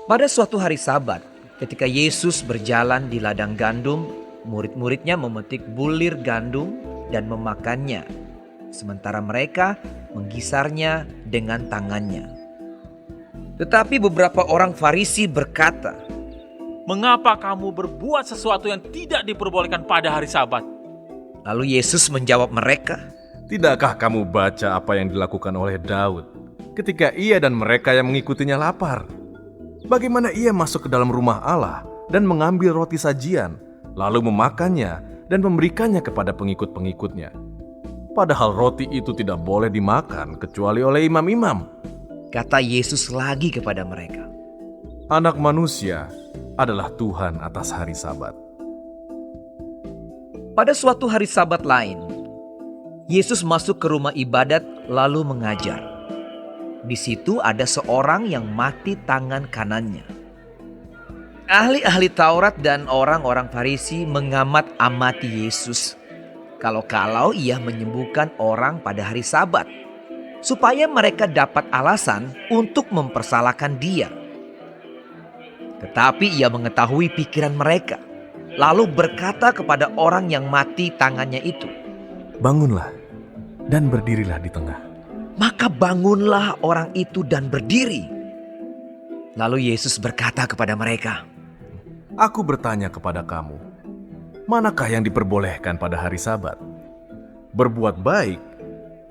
Pada suatu hari Sabat, ketika Yesus berjalan di ladang gandum, murid-muridnya memetik bulir gandum dan memakannya, sementara mereka menggisarnya dengan tangannya. Tetapi beberapa orang Farisi berkata, "Mengapa kamu berbuat sesuatu yang tidak diperbolehkan pada hari Sabat?" lalu Yesus menjawab mereka, Tidakkah kamu baca apa yang dilakukan oleh Daud ketika ia dan mereka yang mengikutinya lapar? Bagaimana ia masuk ke dalam rumah Allah dan mengambil roti sajian, lalu memakannya dan memberikannya kepada pengikut-pengikutnya. Padahal roti itu tidak boleh dimakan kecuali oleh imam-imam. kata Yesus lagi kepada mereka. Anak manusia adalah Tuhan atas hari Sabat. Pada suatu hari Sabat lain, Yesus masuk ke rumah ibadat lalu mengajar. Di situ ada seorang yang mati tangan kanannya. Ahli-ahli Taurat dan orang-orang Farisi mengamat-amati Yesus. Kalau-kalau ia menyembuhkan orang pada hari Sabat, supaya mereka dapat alasan untuk mempersalahkan dia. Tetapi ia mengetahui pikiran mereka, lalu berkata kepada orang yang mati tangannya itu, Bangunlah dan berdirilah di tengah. Maka bangunlah orang itu dan berdiri. Lalu Yesus berkata kepada mereka, Aku bertanya kepada kamu, manakah yang diperbolehkan pada hari Sabat? Berbuat baik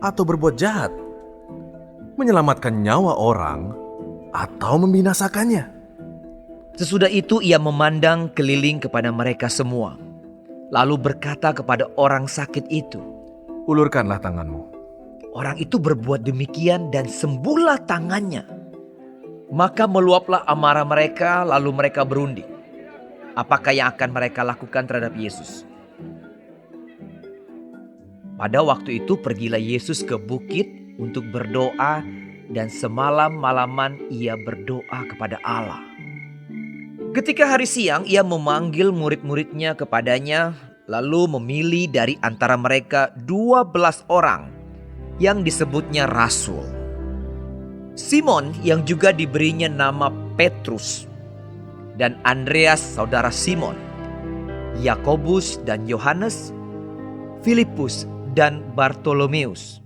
atau berbuat jahat? Menyelamatkan nyawa orang atau membinasakannya? Sesudah itu ia memandang keliling kepada mereka semua, lalu berkata kepada orang sakit itu, Ulurkanlah tanganmu. Orang itu berbuat demikian dan sembuhlah tangannya. Maka meluaplah amarah mereka, lalu mereka berunding. Apakah yang akan mereka lakukan terhadap Yesus? Pada waktu itu pergilah Yesus ke bukit untuk berdoa, dan semalam-malaman ia berdoa kepada Allah. Ketika hari siang ia memanggil murid-muridnya kepadanya, lalu memilih dari antara mereka 12 orang yang disebutnya rasul. Simon yang juga diberinya nama Petrus, dan Andreas saudara Simon, Yakobus dan Yohanes, Filipus dan Bartolomeus,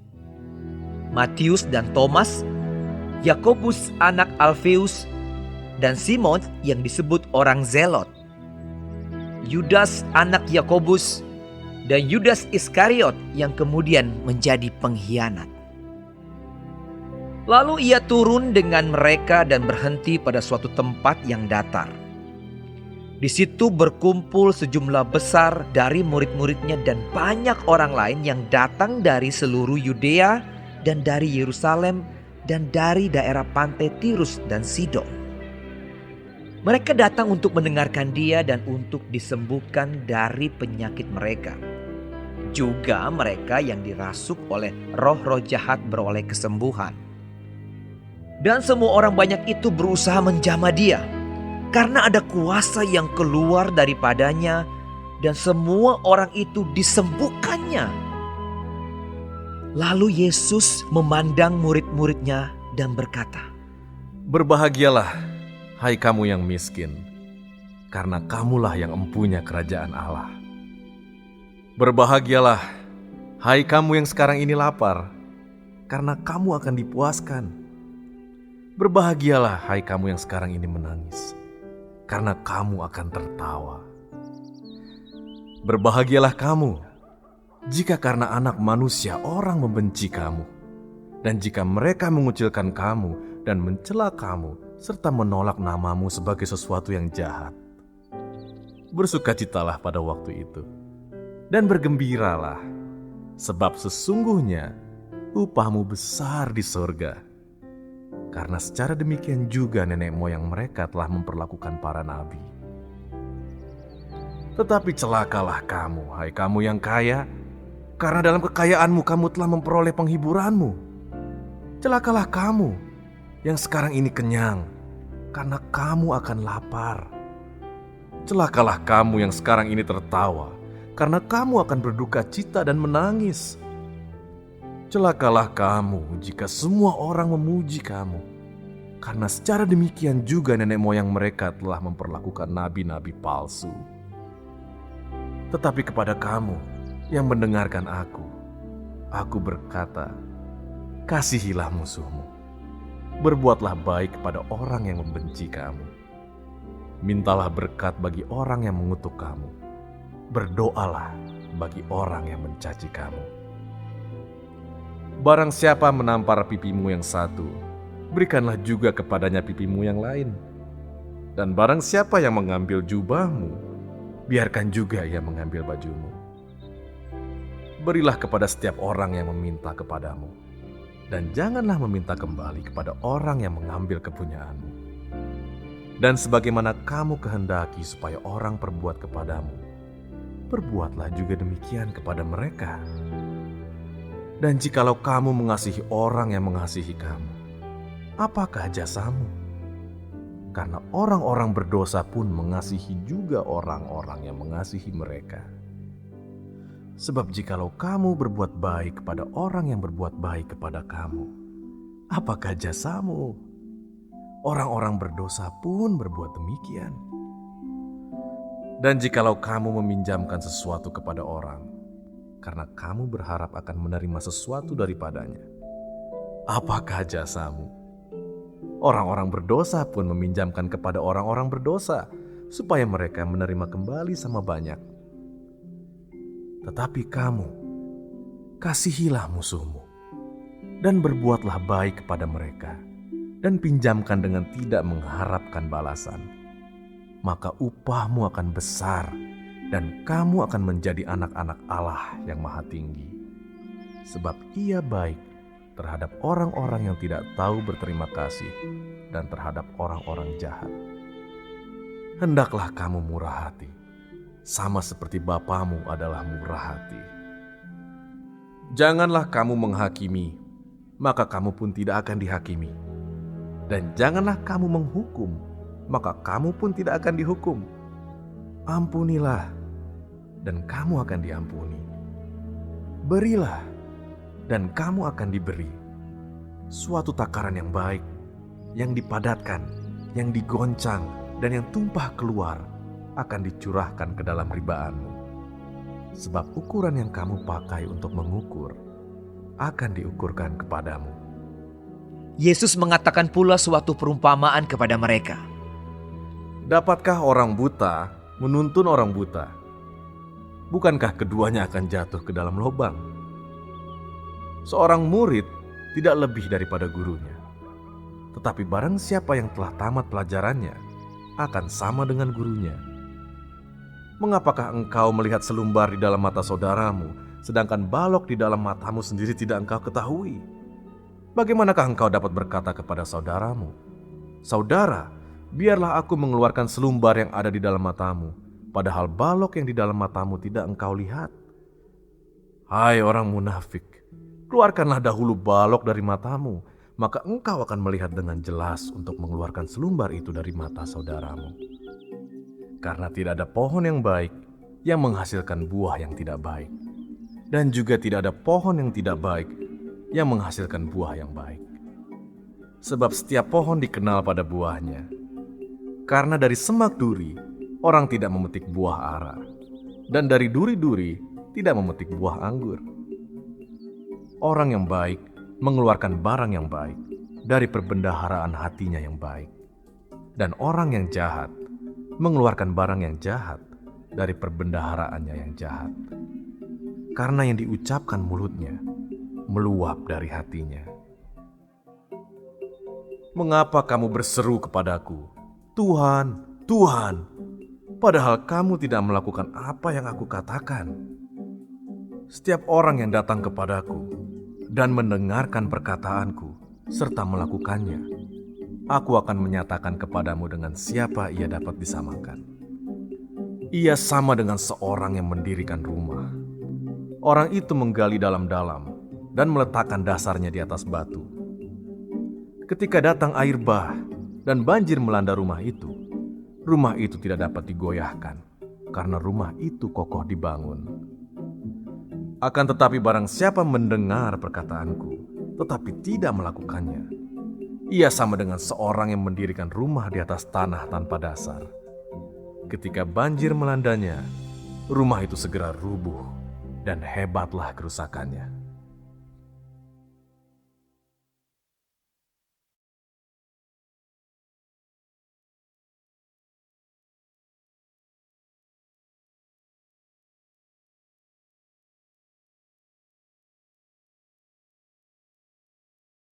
Matius dan Thomas, Yakobus anak Alfeus, dan Simon yang disebut orang Zelot, Yudas anak Yakobus, dan Yudas Iskariot yang kemudian menjadi pengkhianat. Lalu ia turun dengan mereka dan berhenti pada suatu tempat yang datar. Di situ berkumpul sejumlah besar dari murid-muridnya dan banyak orang lain yang datang dari seluruh Yudea dan dari Yerusalem dan dari daerah pantai Tirus dan Sidon. Mereka datang untuk mendengarkan dia dan untuk disembuhkan dari penyakit mereka. Juga mereka yang dirasuk oleh roh-roh jahat beroleh kesembuhan. Dan semua orang banyak itu berusaha menjamah dia, karena ada kuasa yang keluar daripadanya, dan semua orang itu disembuhkannya. Lalu Yesus memandang murid-muridnya dan berkata, Berbahagialah, hai kamu yang miskin, karena kamulah yang empunya kerajaan Allah. Berbahagialah, hai kamu yang sekarang ini lapar, karena kamu akan dipuaskan. Berbahagialah, hai kamu yang sekarang ini menangis, karena kamu akan tertawa. Berbahagialah kamu, jika karena anak manusia orang membenci kamu, dan jika mereka mengucilkan kamu dan mencela kamu, serta menolak namamu sebagai sesuatu yang jahat. Bersukacitalah pada waktu itu, dan bergembiralah, sebab sesungguhnya upahmu besar di sorga. Karena secara demikian juga nenek moyang mereka telah memperlakukan para nabi. Tetapi celakalah kamu, hai kamu yang kaya, karena dalam kekayaanmu kamu telah memperoleh penghiburanmu. Celakalah kamu yang sekarang ini kenyang, karena kamu akan lapar. Celakalah kamu yang sekarang ini tertawa, karena kamu akan berduka cita dan menangis. Celakalah kamu jika semua orang memuji kamu. Karena secara demikian juga nenek moyang mereka telah memperlakukan nabi-nabi palsu. Tetapi kepada kamu yang mendengarkan aku berkata, kasihilah musuhmu. Berbuatlah baik kepada orang yang membenci kamu. Mintalah berkat bagi orang yang mengutuk kamu. Berdoalah bagi orang yang mencaci kamu. Barang siapa menampar pipimu yang satu, berikanlah juga kepadanya pipimu yang lain. Dan barang siapa yang mengambil jubahmu, biarkan juga ia mengambil bajumu. Berilah kepada setiap orang yang meminta kepadamu, dan janganlah meminta kembali kepada orang yang mengambil kepunyaanmu. Dan sebagaimana kamu kehendaki supaya orang perbuat kepadamu, perbuatlah juga demikian kepada mereka. Dan jikalau kamu mengasihi orang yang mengasihi kamu, apakah jasamu? Karena orang-orang berdosa pun mengasihi juga orang-orang yang mengasihi mereka. Sebab jikalau kamu berbuat baik kepada orang yang berbuat baik kepada kamu, apakah jasamu? Orang-orang berdosa pun berbuat demikian. Dan jikalau kamu meminjamkan sesuatu kepada orang, karena kamu berharap akan menerima sesuatu daripadanya, apakah jasamu? Orang-orang berdosa pun meminjamkan kepada orang-orang berdosa, supaya mereka menerima kembali sama banyak. Tetapi kamu, kasihilah musuhmu, dan berbuatlah baik kepada mereka, dan pinjamkan dengan tidak mengharapkan balasan. Maka upahmu akan besar, dan kamu akan menjadi anak-anak Allah yang Maha Tinggi. Sebab Ia baik terhadap orang-orang yang tidak tahu berterima kasih dan terhadap orang-orang jahat. Hendaklah kamu murah hati, sama seperti Bapamu adalah murah hati. Janganlah kamu menghakimi, maka kamu pun tidak akan dihakimi. Dan janganlah kamu menghukum, maka kamu pun tidak akan dihukum. Ampunilah, dan kamu akan diampuni. Berilah, dan kamu akan diberi. Suatu takaran yang baik, yang dipadatkan, yang digoncang, dan yang tumpah keluar, akan dicurahkan ke dalam ribaanmu. Sebab ukuran yang kamu pakai untuk mengukur akan diukurkan kepadamu. Yesus mengatakan pula suatu perumpamaan kepada mereka. Dapatkah orang buta menuntun orang buta? Bukankah keduanya akan jatuh ke dalam lubang? Seorang murid tidak lebih daripada gurunya. Tetapi barang siapa yang telah tamat pelajarannya akan sama dengan gurunya. Mengapakah engkau melihat selumbar di dalam mata saudaramu, sedangkan balok di dalam matamu sendiri tidak engkau ketahui? Bagaimanakah engkau dapat berkata kepada saudaramu, "Saudara, biarlah aku mengeluarkan selumbar yang ada di dalam matamu," padahal balok yang di dalam matamu tidak engkau lihat? Hai orang munafik, keluarkanlah dahulu balok dari matamu, maka engkau akan melihat dengan jelas untuk mengeluarkan selumbar itu dari mata saudaramu. Karena tidak ada pohon yang baik yang menghasilkan buah yang tidak baik, dan juga tidak ada pohon yang tidak baik yang menghasilkan buah yang baik. Sebab setiap pohon dikenal pada buahnya. Karena dari semak duri orang tidak memetik buah ara, dan dari duri-duri tidak memetik buah anggur. Orang yang baik mengeluarkan barang yang baik dari perbendaharaan hatinya yang baik, dan orang yang jahat mengeluarkan barang yang jahat dari perbendaharaannya yang jahat. Karena yang diucapkan mulutnya meluap dari hatinya. Mengapa kamu berseru kepadaku, "Tuhan, Tuhan," padahal kamu tidak melakukan apa yang aku katakan? Setiap orang yang datang kepadaku dan mendengarkan perkataanku serta melakukannya, aku akan menyatakan kepadamu dengan siapa ia dapat disamakan. Ia sama dengan seorang yang mendirikan rumah. Orang itu menggali dalam-dalam dan meletakkan dasarnya di atas batu. Ketika datang air bah dan banjir melanda rumah itu tidak dapat digoyahkan karena rumah itu kokoh dibangun. Akan tetapi barang siapa mendengar perkataanku tetapi tidak melakukannya, Ia sama dengan seorang yang mendirikan rumah di atas tanah tanpa dasar. Ketika banjir melandanya, rumah itu segera rubuh dan hebatlah kerusakannya.